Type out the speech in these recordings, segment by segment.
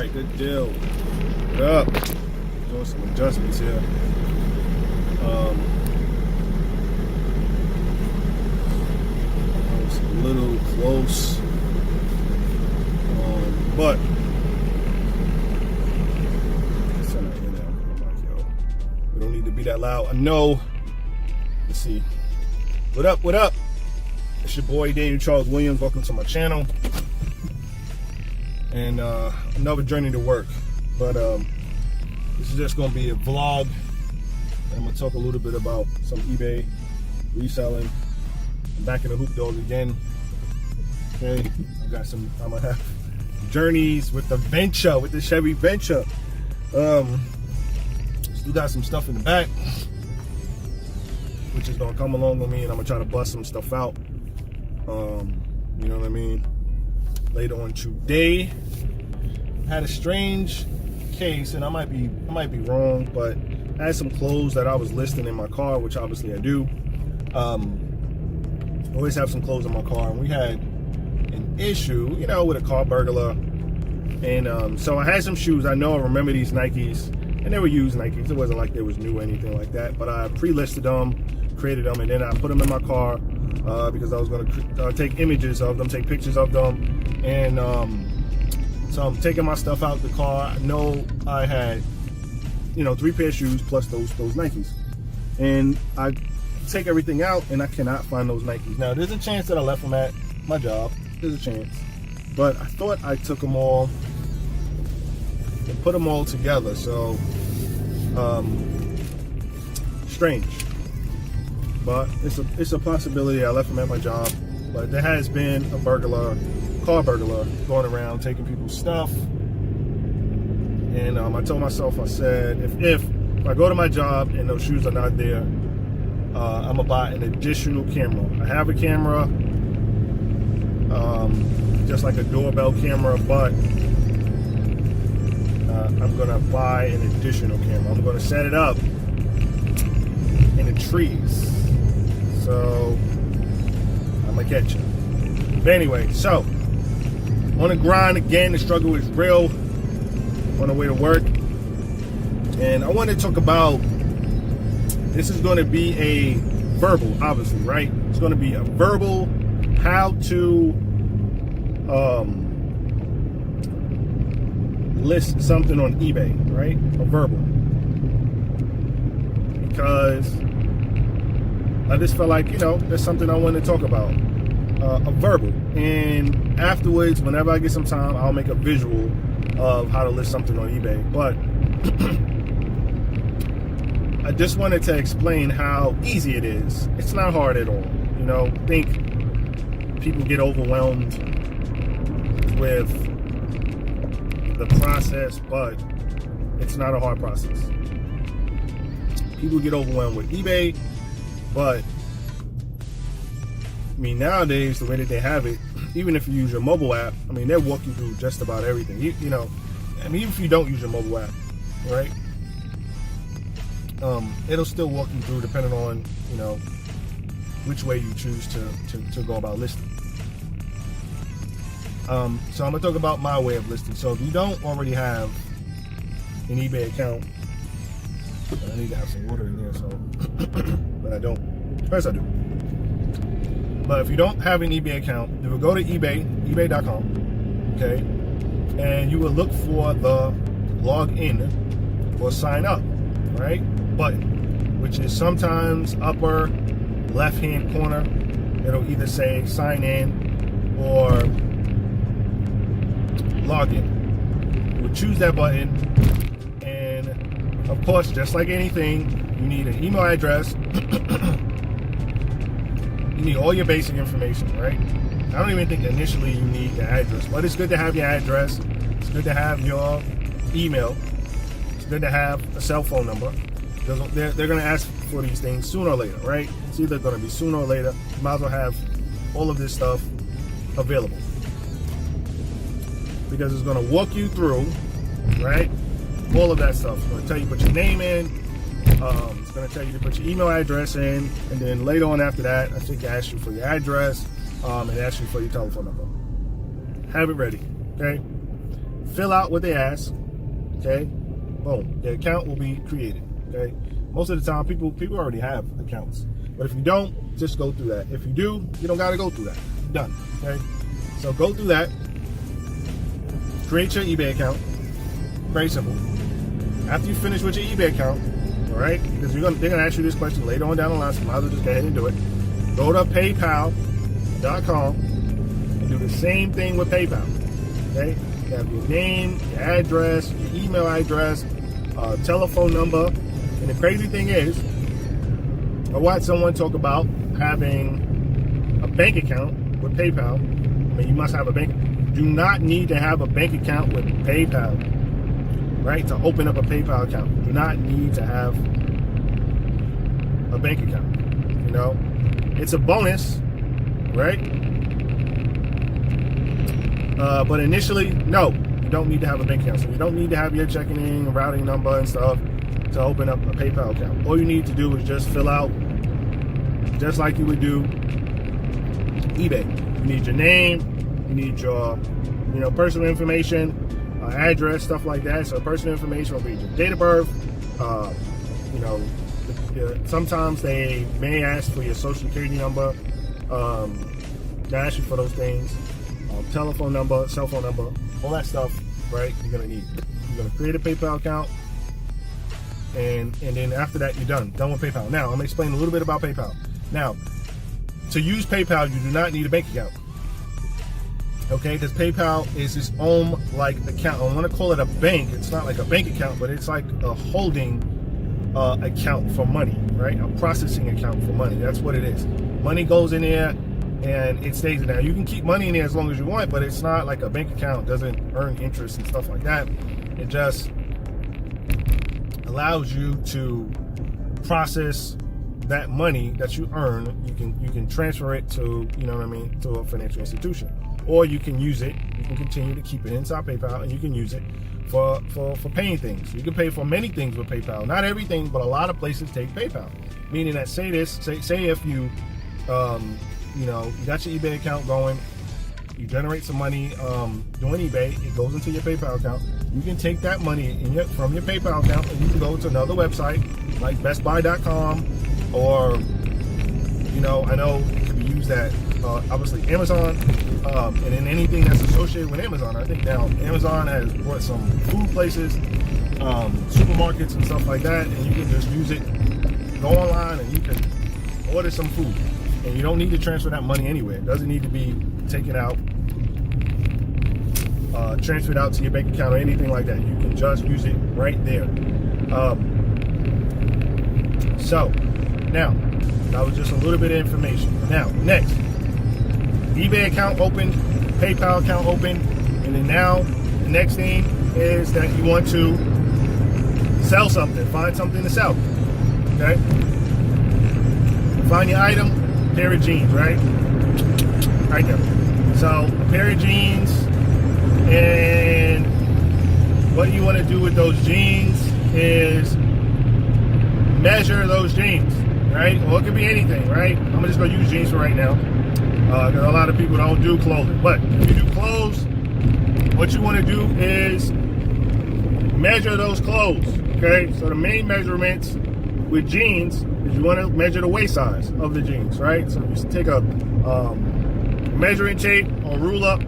right, good deal. What up? Doing some adjustments here. I was a little close, but we don't need to be that loud. I know. Let's see. What up? What up? It's your boy Daniel Charles Williams. Welcome to my channel. And another journey to work. But this is just going to be a vlog. I'm going to talk a little bit about some eBay reselling. I'm back in the Hoop Dog again. Okay, I'm going to have journeys with the Venture, with the Chevy Venture. Still got some stuff in the back, which is going to come along with me, and I'm going to try to bust some stuff out. You know what I mean? Later on today, had a strange case, and I might be wrong, but I had some clothes that I was listing in my car, which obviously I do. Always have some clothes in my car, and we had an issue, you know, with a car burglar. And so I had some shoes. I remember these Nikes, and they were used Nikes. It wasn't like they was new or anything like that, but I pre-listed them, created them, and then I put them in my car because I was going to take images of them, take pictures of them. And so I'm taking my stuff out the car. I know I had, you know, 3 pair of shoes plus those Nikes. And I take everything out and I cannot find those Nikes. Now, there's a chance that I left them at my job. There's a chance. But I thought I took them all and put them all together. So, strange. But it's a possibility I left them at my job. But there has been a car burglar going around taking people's stuff. And I told myself, I said, if I go to my job and those shoes are not there, I'm gonna buy an additional camera. I have a camera, just like a doorbell camera, but I'm gonna buy an additional camera. I'm gonna set it up in the trees. So I'm gonna catch it. But anyway, so on the grind again. The struggle is real. On the way to work, and I want to talk about. This is going to be a verbal, obviously, right? It's going to be a verbal how to list something on eBay, right? A verbal, because I just felt like, you know, that's something I want to talk about. A verbal, and afterwards, whenever I get some time, I'll make a visual of how to list something on eBay. But I just wanted to explain how easy it is. It's not hard at all. You know, I think people get overwhelmed with the process, but it's not a hard process. People get overwhelmed with eBay, but I mean, nowadays, the way that they have it, even if you use your mobile app, I mean, they'll walk you through just about everything. You know, I mean, even if you don't use your mobile app, right? It'll still walk you through depending on, you know, which way you choose to go about listing. So I'm gonna talk about my way of listing. So if you don't already have an eBay account, I need to have some water in there, so, but I don't. First I do. But if you don't have an eBay account, you will go to ebay.com, okay, and you will look for the log in or sign up, right, button, which is sometimes upper left-hand corner. It'll either say sign in or log in. You would choose that button, and of course, just like anything, you need an email address. You need all your basic information, right? I don't even think initially you need the address, but it's good to have your address. It's good to have your email. It's good to have a cell phone number. They're going to ask for these things sooner or later, right? It's either going to be sooner or later. You might as well have all of this stuff available, because it's going to walk you through, right? All of that stuff. It's going to tell you to put your name in. It's going to tell you to put your email address in, and then later on after that, I think it asks you for your address, and it asks you for your telephone number. Have it ready, okay? fill out what they ask. Okay, boom, the account will be created. Okay, most of the time people already have accounts, but if you don't, just go through that. If you do, you don't got to go through that. Done. Okay, so go through that. Create your eBay account. Very simple. After you finish with your eBay account, all right, because they're gonna ask you this question later on down the line, so might as well just go ahead and do it. Go to PayPal.com and do the same thing with PayPal. Okay, you have your name, your address, your email address, telephone number, and the crazy thing is, I watched someone talk about having a bank account with PayPal. I mean, you must have a bank. Do not need to have a bank account with PayPal, right? To open up a PayPal account, you do not need to have a bank account. You know, it's a bonus, right? But initially, no, you don't need to have a bank account. So you don't need to have your checking in, routing number and stuff to open up a PayPal account. All you need to do is just fill out, just like you would do eBay. You need your name, you need your, personal information, address, stuff like that. So personal information will be your date of birth. Sometimes they may ask for your social security number. They ask you for those things. Telephone number, cell phone number, all that stuff, right? You're gonna need. You're gonna create a PayPal account, and then after that, you're done with PayPal. Now I'm gonna explain a little bit about PayPal. Now, to use PayPal, you do not need a bank account. Okay, because PayPal is its own account. I want to call it a bank. It's not like a bank account, but it's like a holding account for money, right? A processing account for money. That's what it is. Money goes in there and it stays in there. You can keep money in there as long as you want, but it's not like a bank account. It doesn't earn interest and stuff like that. It just allows you to process that money that you earn. You can transfer it to, to a financial institution. Or you can use it, you can continue to keep it inside PayPal, and you can use it for paying things. You can pay for many things with PayPal. Not everything, but a lot of places take PayPal. Meaning that, say if you, you got your eBay account going, you generate some money doing eBay, it goes into your PayPal account. You can take that money from your PayPal account, and you can go to another website like bestbuy.com, or, I know it can be used at obviously Amazon, and then anything that's associated with Amazon. I think now Amazon has brought some food places, supermarkets and stuff like that, and you can just use it, go online and you can order some food, and you don't need to transfer that money anywhere. It doesn't need to be taken out, transferred out to your bank account or anything like that. You can just use it right there. So now that was just a little bit of information. Now next, eBay account open, PayPal account open, and then now the next thing is that you want to sell something, find something to sell. Okay, find your item, pair of jeans, right there. So a pair of jeans, and what you want to do with those jeans is measure those jeans, right? Well, it could be anything, right? I'm just gonna use jeans for right now. Because a lot of people don't do clothing. But if you do clothes, what you want to do is measure those clothes, okay? So the main measurements with jeans is you want to measure the waist size of the jeans, right? So you take a measuring tape or ruler,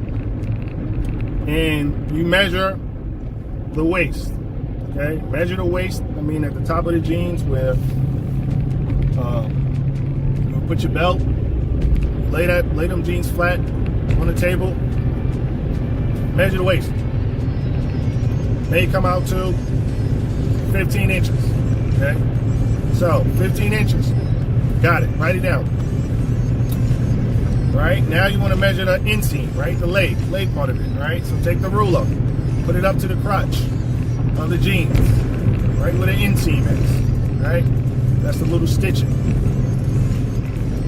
and you measure the waist, okay? Measure the waist, at the top of the jeans where you put your belt. Lay them jeans flat on the table. Measure the waist. May come out to 15 inches. Okay? So 15 inches. Got it. Write it down. Right? Now you want to measure the inseam, right? The leg part of it, right? So take the ruler, put it up to the crotch of the jeans, right where the inseam is. Right? That's the little stitching.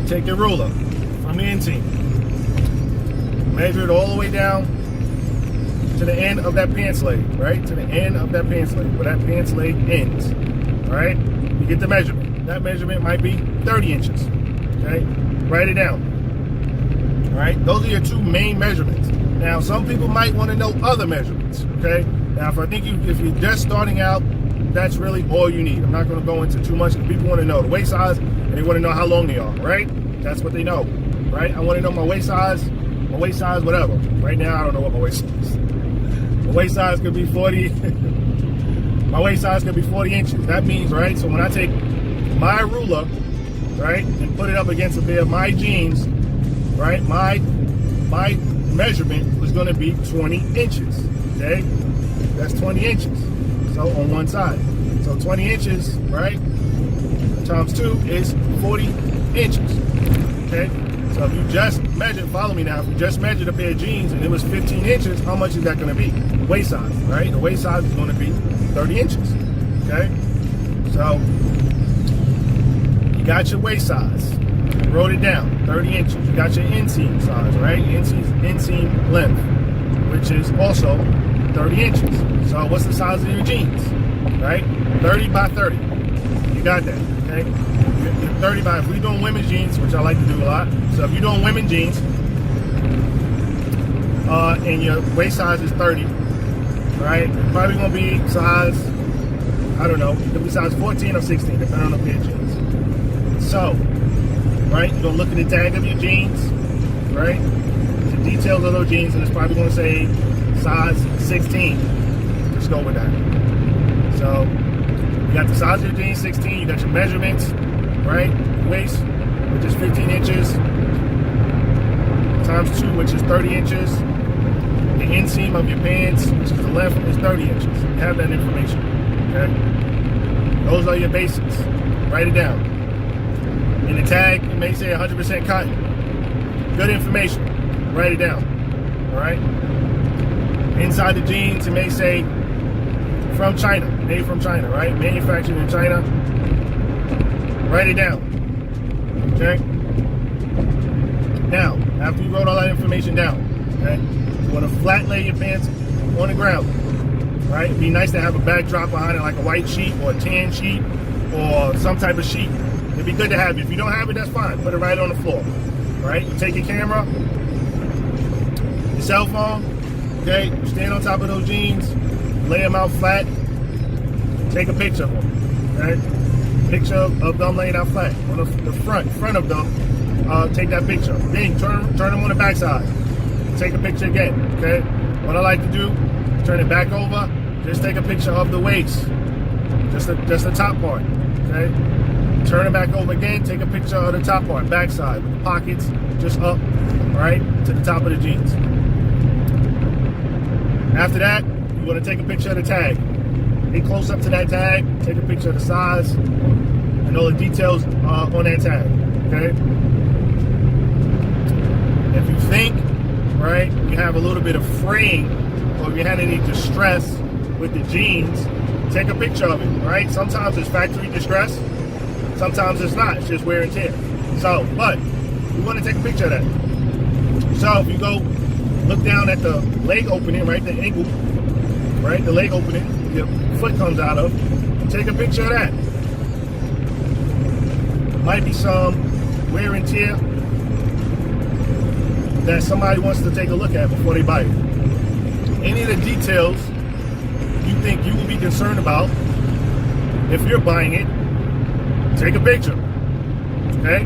Take your ruler from the inseam, measure it all the way down to the end of that pants leg, right? To the end of that pants leg, where that pants leg ends, all right? You get the measurement. That measurement might be 30 inches, okay? Write it down, all right? Those are your two main measurements. Now, some people might want to know other measurements, okay? Now, if you're just starting out, that's really all you need. I'm not going to go into too much, because people want to know the waist size, and they want to know how long they are, right? That's what they know, right? I want to know my waist size, whatever. Right now, I don't know what my waist size is. My waist size could be 40. My waist size could be 40 inches. That means, right? So when I take my ruler, right, and put it up against a pair of my jeans, right, my measurement was going to be 20 inches. Okay, that's 20 inches. So on one side, so 20 inches, right, times 2 is 40 inches. Okay, so if you just measured, follow me now, if you just measured a pair of jeans and it was 15 inches, how much is that going to be? Waist size, right? The waist size is going to be 30 inches. Okay, so you got your waist size, you wrote it down, 30 inches. You got your inseam size, right? Inseam length, which is also 30 inches. So what's the size of your jeans, right? 30 by 30. You got that, okay? You're 30 by, if we're doing women's jeans, which I like to do a lot. So if you're doing women's jeans, and your waist size is 30, right? It's probably gonna be size, I don't know, it could be size 14 or 16, depending on the pair of jeans. So, right, you're gonna look at the tag of your jeans, right? The details of those jeans, and it's probably gonna say size 16. Let's go with that. So, you got the size of your jeans, 16, you got your measurements, right? Waist, which is 15 inches, times 2, which is 30 inches. The inseam of your pants, which is the length, is 30 inches. You have that information, okay? Those are your basics. Write it down. In the tag, it may say 100% cotton. Good information. Write it down, all right? Inside the jeans, it may say from China, made from China, right? Manufactured in China. Write it down, okay? Now, after you wrote all that information down, okay, you want to flat lay your pants on the ground, right? It'd be nice to have a backdrop behind it, like a white sheet or a tan sheet or some type of sheet. It'd be good to have it. If you don't have it, that's fine. Put it right on the floor, right? You take your camera, your cell phone, okay? You stand on top of those jeans, lay them out flat, take a picture of them, okay? Picture of them laying out flat on the front of them. Take that picture. Then turn them on the backside. Take a picture again, okay? What I like to do, turn it back over, just take a picture of the waist, just the top part, okay? Turn it back over again, take a picture of the top part, backside, with the pockets just up, right, to the top of the jeans. After that, you want to take a picture of the tag. Get close up to that tag, take a picture of the size, and all the details on that tag, okay? If you think, right, you have a little bit of fraying, or if you had any distress with the jeans, take a picture of it, right? Sometimes it's factory distress, sometimes it's not, it's just wear and tear. So, but you want to take a picture of that. So if you go look down at the leg opening, right, the ankle, right, the leg opening, your foot comes out of, take a picture of that. Might be some wear and tear that somebody wants to take a look at before they buy it. Any of the details you think you will be concerned about if you're buying it, take a picture, okay?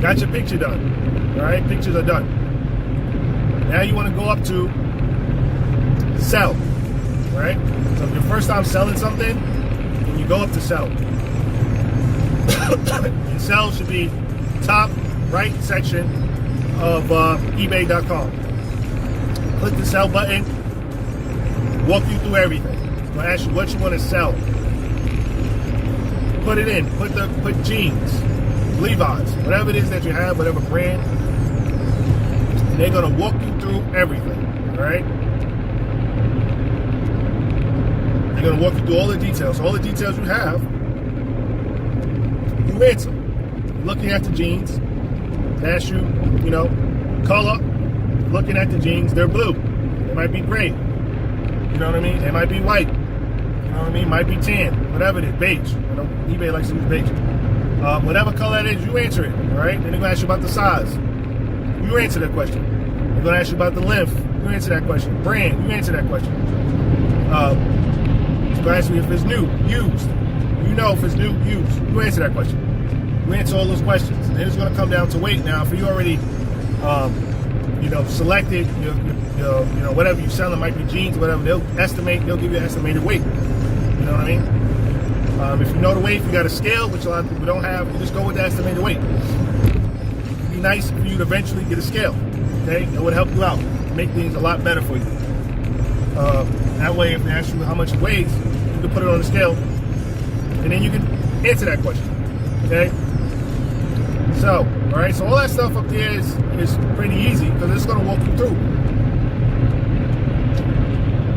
Got your picture done, all right? Pictures are done. Now you want to go up to sell, right? So if your first time selling something, then you go up to sell. And sell should be top right section of eBay.com. Click the sell button, walk you through everything. It's gonna ask you what you want to sell. Put it in. Put jeans, Levi's, whatever it is that you have, whatever brand. And they're gonna walk you through everything. All right? They're gonna walk you through all the details. So all the details you have, you answer. You're looking at the jeans. They ask you, color. Looking at the jeans, they're blue. They might be gray. You know what I mean? They might be white. You know what I mean? Might be tan. Whatever it is, beige. eBay likes to use beige. Whatever color it is, you answer it. All right? Then they're gonna ask you about the size. You answer that question. They're going to ask you about the length. You answer that question. Brand. You answer that question. They're going to ask you if it's new, used. You know if it's new, used. You answer that question. You answer all those questions. And then it's going to come down to weight. Now, if you already, selected, whatever you're selling, might be jeans, whatever, they'll give you an estimated weight. You know what I mean? If you know the weight, if you got a scale, which a lot of people don't have, you just go with the estimated weight. It'd be nice for you to eventually get a scale. Okay? It would help you out, make things a lot better for you. That way, if they ask you how much it weighs, you can put it on the scale, and then you can answer that question. Okay? So, all right, so all that stuff up there is pretty easy because it's going to walk you through.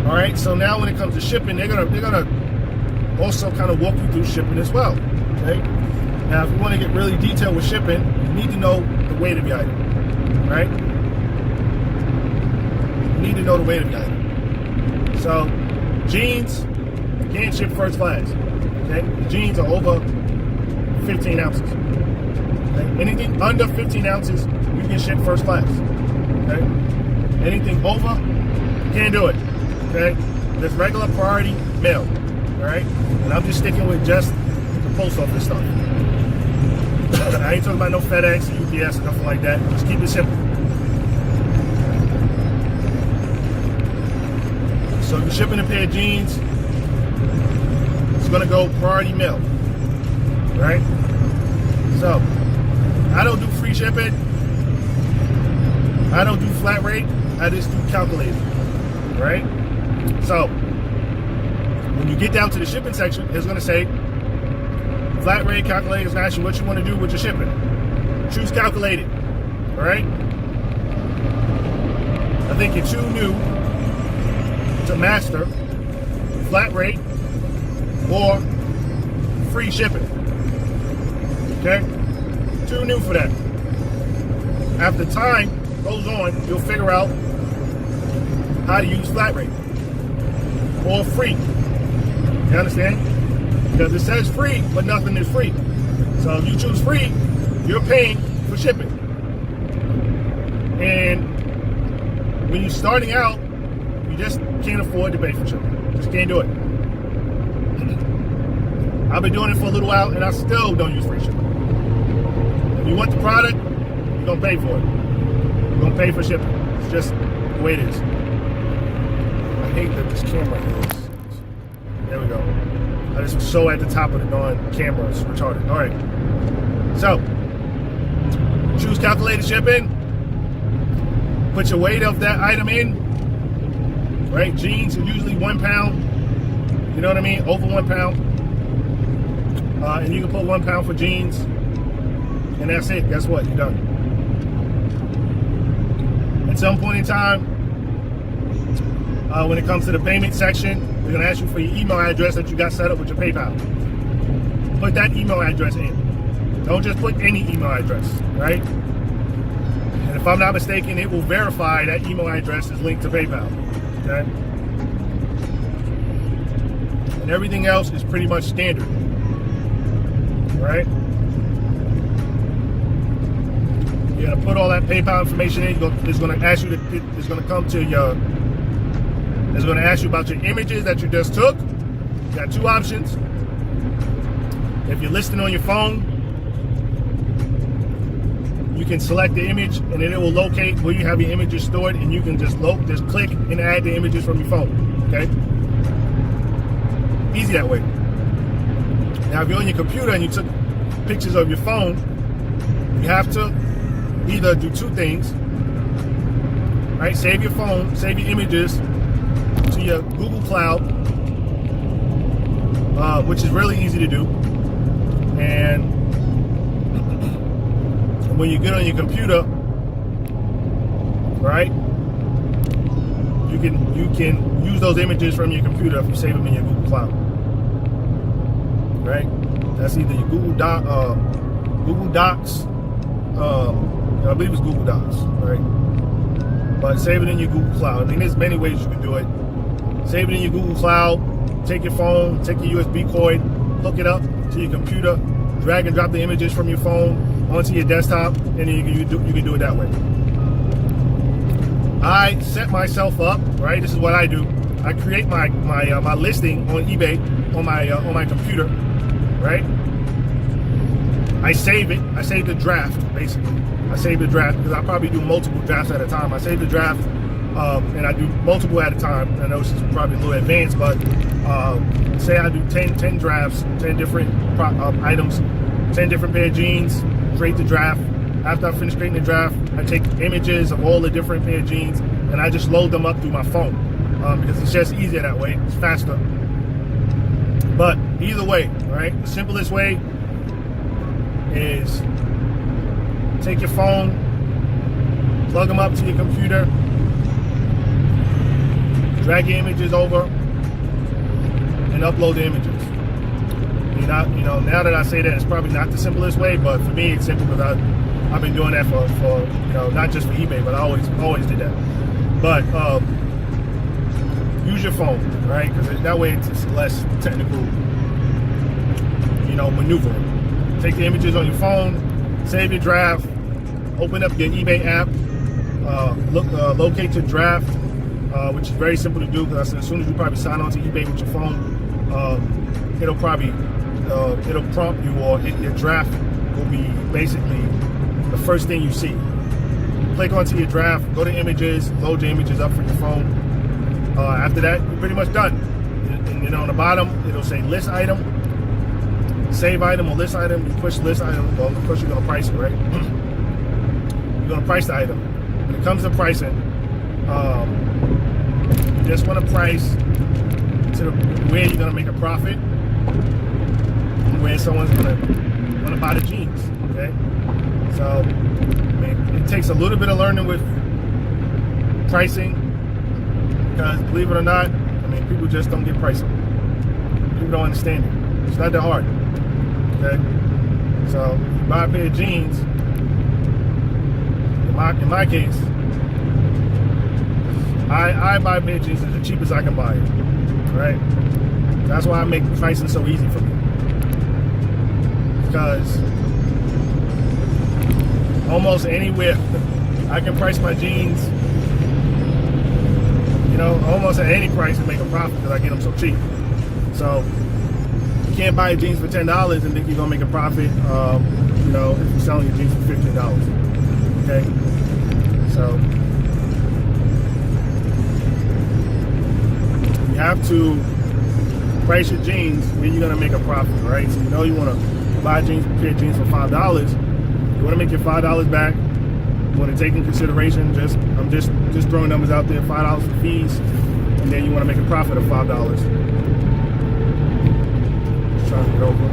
All right, so now when it comes to shipping, they're gonna also kind of walk you through shipping as well. Okay. Now, if you want to get really detailed with shipping, you need to know the weight of your item. Right? You need to know the weight of your item. So, jeans can't ship first class. Okay, the jeans are over 15 ounces. Okay? Anything under 15 ounces, you can ship first class. Okay. Anything over, can't do it. Okay, there's regular priority mail, all right? And I'm just sticking with just the post office stuff. I ain't talking about no FedEx, UPS, or nothing like that. Just keep it simple. So if you're shipping a pair of jeans, it's gonna go priority mail, all right? So, I don't do free shipping. I don't do flat rate. I just do calculated, all right? So, when you get down to the shipping section, it's going to say, flat rate calculator is going to ask you what you want to do with your shipping. Choose calculated. All right? I think you're too new to master flat rate or free shipping. Okay? Too new for that. After time goes on, you'll figure out how to use flat rate. Or free. You understand? Because it says free, but nothing is free. So if you choose free, you're paying for shipping. And when you're starting out, you just can't afford to pay for shipping. Just can't do it. I've been doing it for a little while, and I still don't use free shipping. If you want the product, you're going to pay for it. You're going to pay for shipping. It's just the way it is. I hate that this camera is. There we go. I just was so at the top of the darn camera. It's retarded. All right. So, choose calculated shipping. Put your weight of that item in. Right? Jeans are usually 1 pound. You know what I mean? Over 1 pound. And you can put 1 pound for jeans. And that's it. Guess what? You're done. At some point in time, when it comes to the payment section, they're going to ask you for your email address that you got set up with your PayPal. Put that email address in. Don't just put any email address, right? And if I'm not mistaken, it will verify that email address is linked to PayPal, okay? And everything else is pretty much standard, right? You're going to put all that PayPal information in. It's going to ask you it's going to come to your... It's going to ask you about your images that you just took. You got two options. If you're listening on your phone, you can select the image and then it will locate where you have your images stored, and you can just click and add the images from your phone. Okay? Easy that way. Now, if you're on your computer and you took pictures of your phone, you have to either do two things. Right? Save your phone, save your images to your Google Cloud, which is really easy to do. And when you get on your computer, right, you can use those images from your computer if you save them in your Google Cloud. Right? That's either your Google Docs. I believe it's Google Docs, right? But save it in your Google Cloud. I mean, there's many ways you can do it. Save it in your Google Cloud, take your phone, take your USB cord, hook it up to your computer, drag and drop the images from your phone onto your desktop, and then you can do it that way. I set myself up, right? This is what I do. I create my listing on eBay on my computer, right? I save it. I save the draft, basically. I save the draft because I probably do multiple drafts at a time. I save the draft, and I do multiple at a time. I know this is probably a little advanced, but say I do 10 drafts, 10 different items, 10 different pair of jeans, create the draft. After I finish creating the draft, I take images of all the different pair of jeans, and I just load them up through my phone because it's just easier that way. It's faster. But either way, right? The simplest way is take your phone, plug them up to your computer, drag your images over, and upload the images. Now that I say that, it's probably not the simplest way, but for me, it's simple because I've been doing that for not just for eBay, but I always did that. But use your phone, right? Because that way it's less technical, maneuvering. Take the images on your phone, save your draft, open up your eBay app, locate your draft, which is very simple to do because as soon as you probably sign on to eBay with your phone, it'll prompt you, or your draft will be basically the first thing you see. Click onto your draft, go to images, load your images up from your phone. After that, you're pretty much done. And on the bottom, it'll say list item, save item, or list item. You push list item, well, of course you're gonna price it, right? You're gonna price the item. When it comes to pricing, you just wanna price to where you're gonna make a profit, and where someone's gonna wanna buy the jeans, okay? So, it takes a little bit of learning with pricing, because believe it or not, people just don't get pricing. People don't understand it. It's not that hard, okay? So, if you buy a pair of jeans, in my case, I buy a pair of jeans as the cheapest I can buy it, right? That's why I make pricing so easy for me. Because almost anywhere I can price my jeans, almost at any price and make a profit because I get them so cheap. So you can't buy jeans for $10 and think you're gonna make a profit. If you're selling your jeans for $15, okay? So you have to price your jeans when you're gonna make a profit, right? So you want to buy a pair of jeans for $5. You want to make your $5 back. You want to take in consideration, I'm just throwing numbers out there, $5 for fees, and then you want to make a profit of $5. Just trying to get over.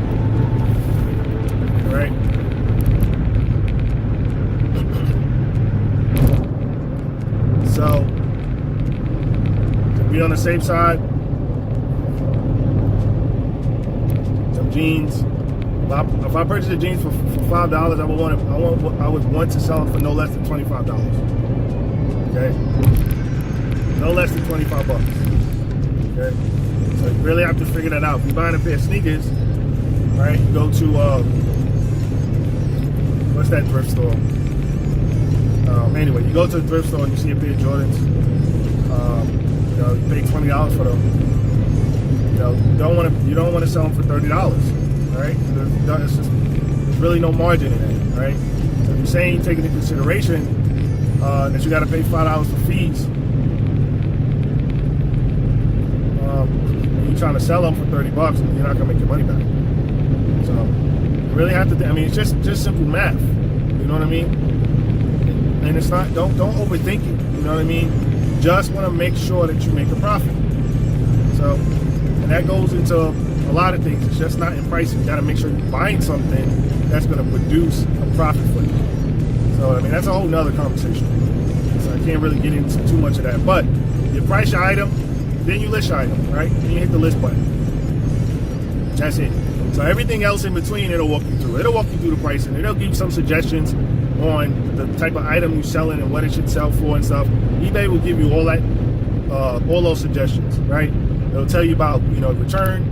All right. So to be on the safe side, some jeans. If I purchase the jeans for $5, I would want to sell them for no less than $25. Okay, no less than 25 bucks. Okay, so you really have to figure that out. If you're buying a pair of sneakers, right? You go to what's that thrift store? Anyway, you go to the thrift store and you see a pair of Jordans. You pay $20 for them. You don't want to sell them for $30. Right? There's really no margin in that, right? So if you're saying taking into consideration that you got to pay $5 for fees, you're trying to sell them for $30 and you're not gonna make your money back. So you really have to. It's just simple math. You know what I mean? And it's not. Don't overthink it. You know what I mean? Just want to make sure that you make a profit. So, and that goes into a lot of things. It's just not in pricing. You got to make sure you're buying something that's going to produce a profit for you. So, that's a whole nother conversation. So I can't really get into too much of that. But you price your item, then you list your item, right? Then you hit the list button. That's it. So everything else in between, it'll walk you through. It'll walk you through the pricing. It'll give you some suggestions on the type of item you're selling and what it should sell for and stuff. eBay will give you all that, all those suggestions, right? It'll tell you about, return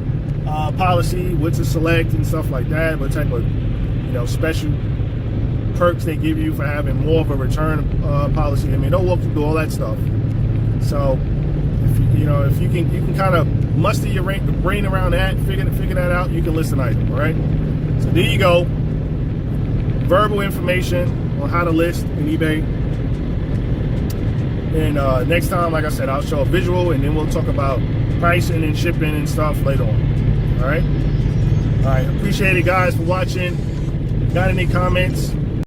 policy, what to select and stuff like that, what type of, special perks they give you for having more of a return policy. I mean, they'll walk you through all that stuff. So, if you can kind of muster your brain around that, figure that out, you can list an item. All right. So there you go. Verbal information on how to list in eBay. And next time, like I said, I'll show a visual, and then we'll talk about pricing and shipping and stuff later on. All right. Appreciate it, guys, for watching. Got any comments?